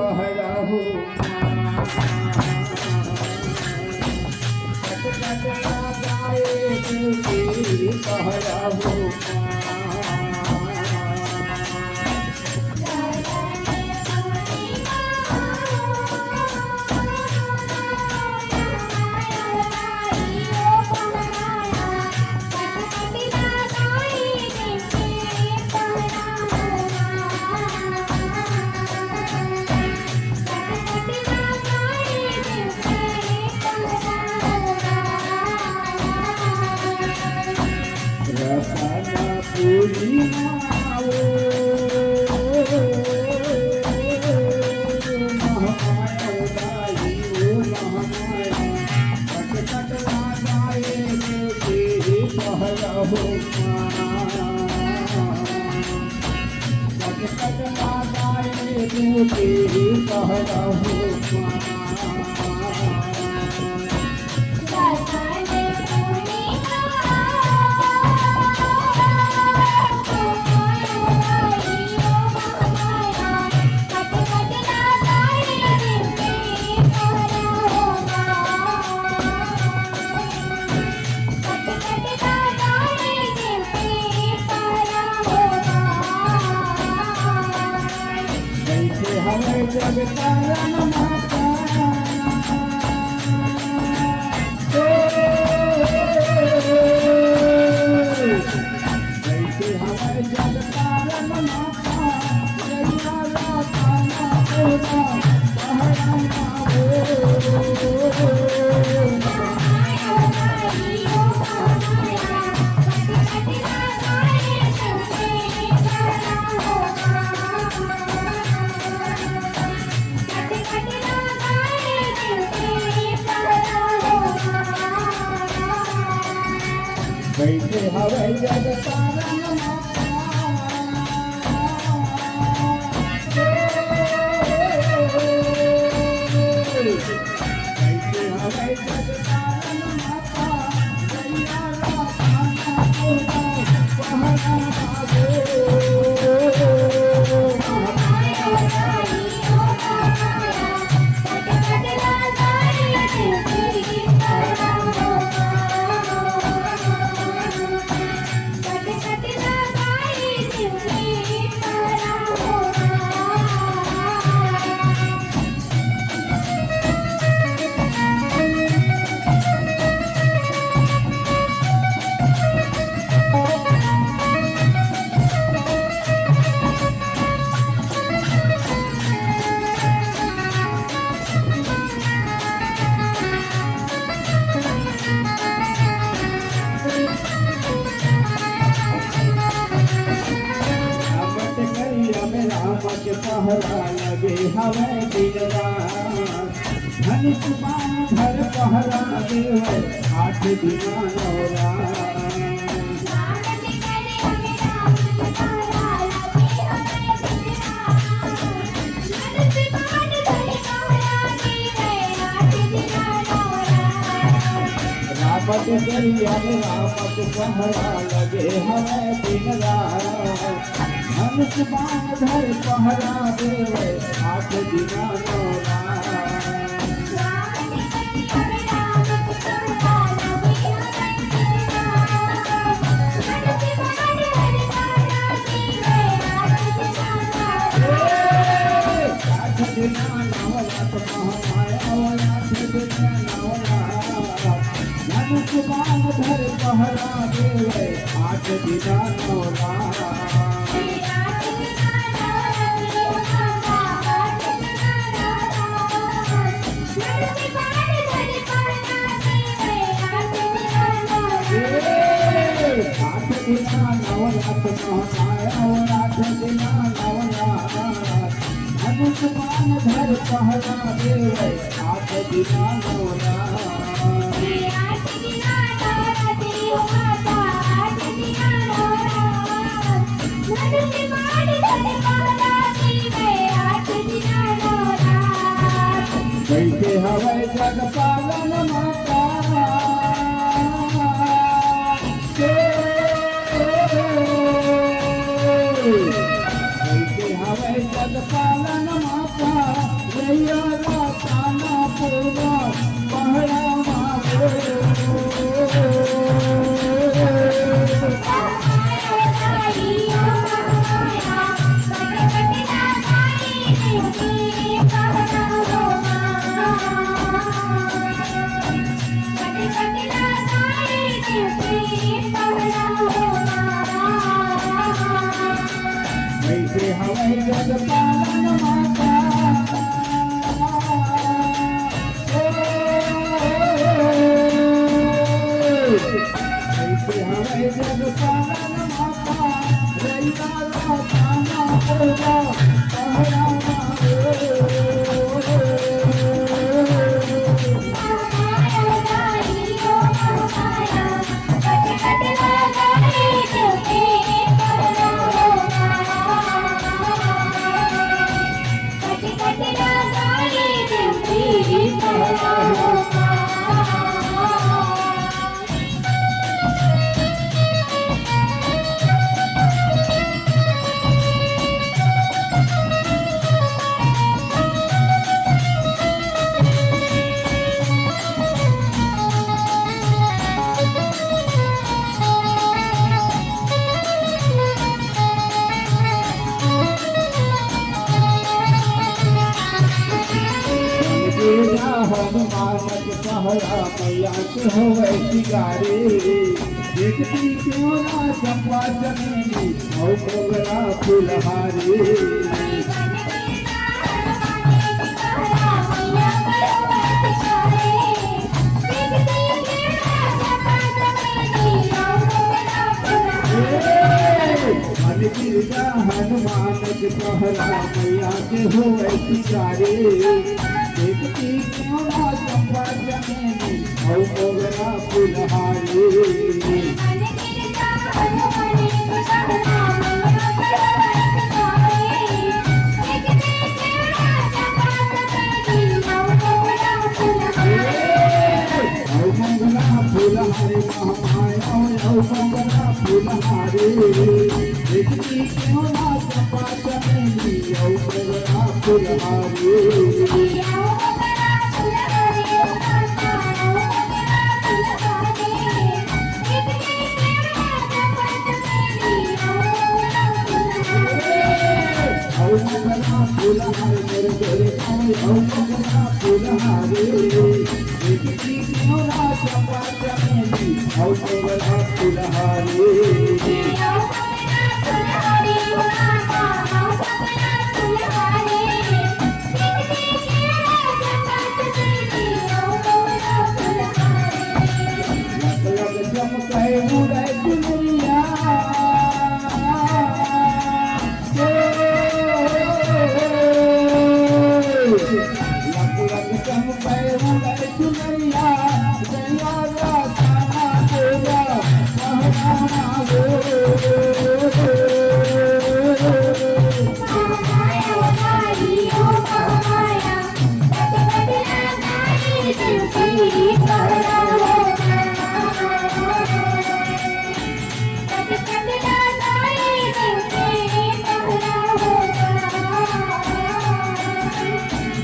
पहराहु पहराहु बैठे हवे जग पहरा लगे हवे दिलरा धनुष बाण धर पहरा देवे 8 दिना नौरा रामत करिया रामत पहरा लगे हवे दिलरा धनुष बाण धर पहरा देवे 8 दिना नौरा धनुष बाण धर पहरा देवे 8 दिना नौरा धनुष बाण धर पहरा देवे 8 दिना नौरा बैठे हवे जग पालन माता बैठे हवे जग पालन माता रैया ताना पूरा पहरा मारो वैसे हवाई जग पालन माता वैसे हवाई जग पालन माता रैया ताना पूरा पहरा हनुमानक पहरा मैया के हो शिकारी देखती क्यों ना चंपा चमेली और मोगरा फुलहारी गिरजा हनुमानक पहरा मैया के हो शिकारी देखती क्यों ना चंपा चमेली और मोगरा फुलहारी फुलहारी महामाया फुलहारी देखती क्यों ना चंपा चमेली और मोगरा फुलहारी फुलहारी मेरे तेरे फुलहारी देखती क्यों ना चंपा चमेली और मोगरा फुलहारी चमकाए उड़ाए दुनिया चमकाए उड़ाए दुनिया रैया ताना पूरा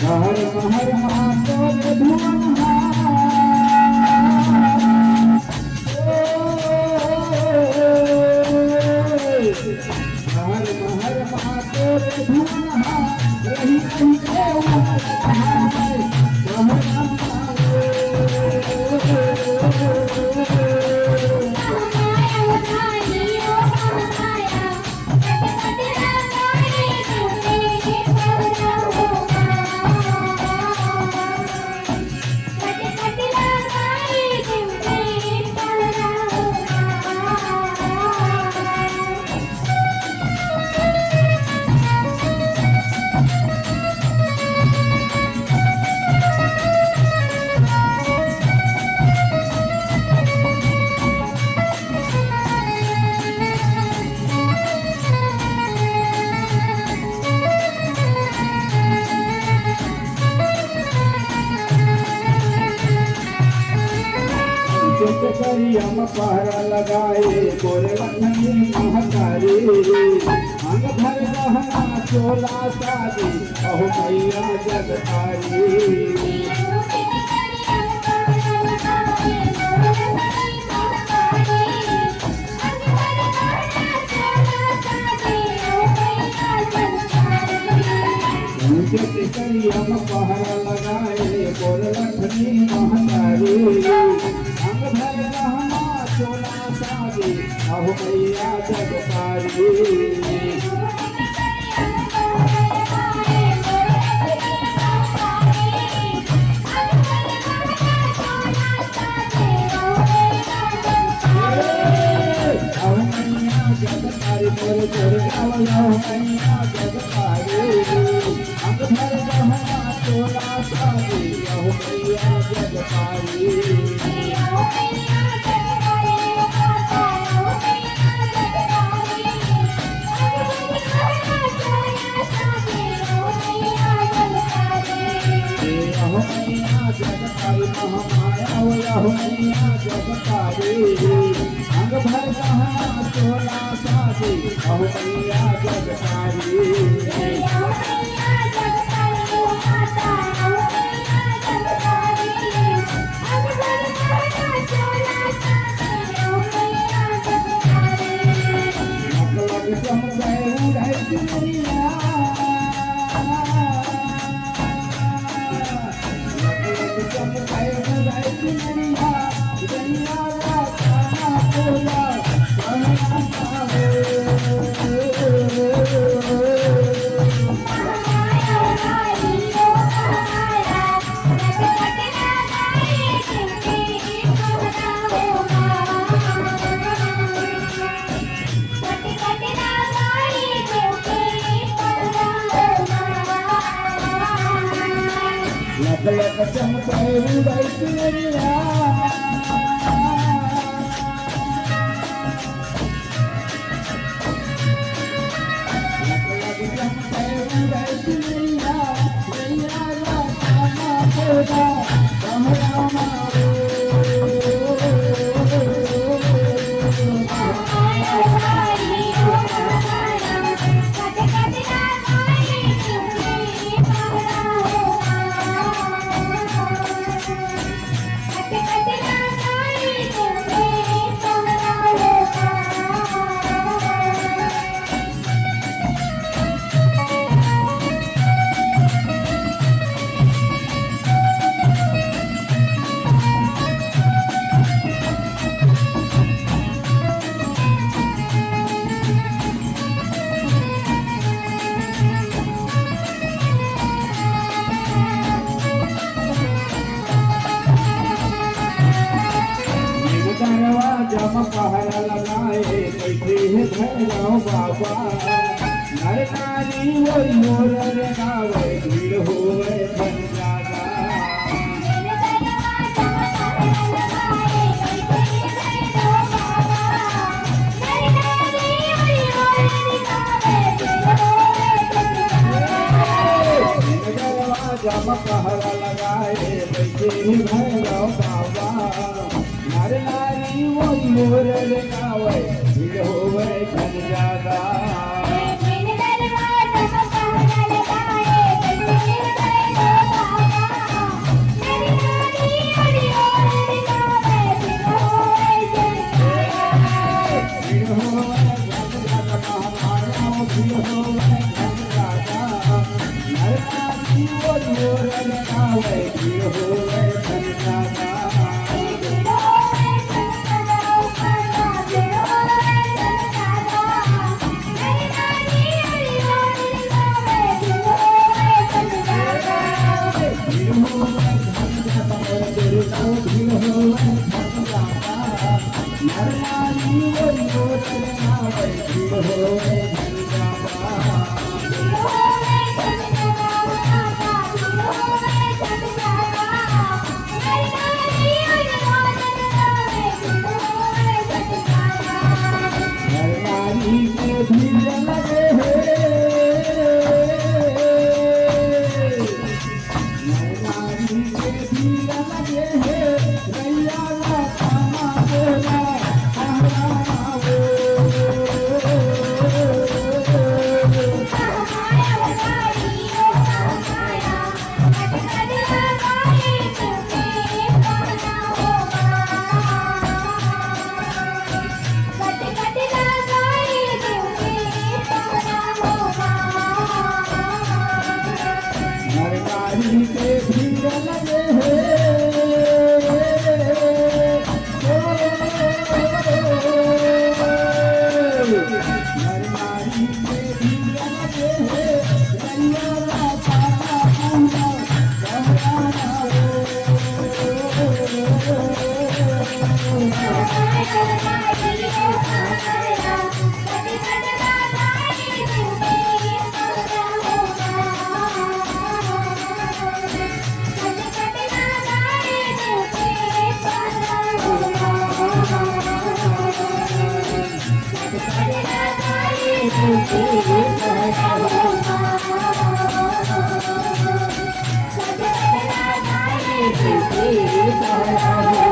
हर महर महातोर धुवन हर महर महातोर धुवन रही करियम पहरा लगाए बोले लखनी महतारी अंग भर गहना चोला साजी अहो मैया जगतारी करियम पहरा लगाए बोल लखनी महतारी अंग भर गहना चोला साजी अहो मैया जगतारी जगतारी मोर मोर गावया मैया जगतारी अंग भर गहना चोला साजी अहो मैया जगतारी अहो मैया जगतारी महामाया अहो मैया जगतारी अंग भर गहना चोला साजी अहो मैया जगतारी लक चमकाए उदय चुनरिया लक चमकाए उदय चुनरिया मैया रामा बोला कहरा मारो जम पहरा लगाए बैठे है भैरव बाबा नर नारी वही मोर गावे भीड़ होवे बन जागा जम पहरा लगाए बैठे है भैरव बाबा नर नारी वही मोर गावे भीड़ होवे बन जागा नारी के भीड़ लगे नारी के भीड़ लगे रैया पाला पूजा कहराना Thank you.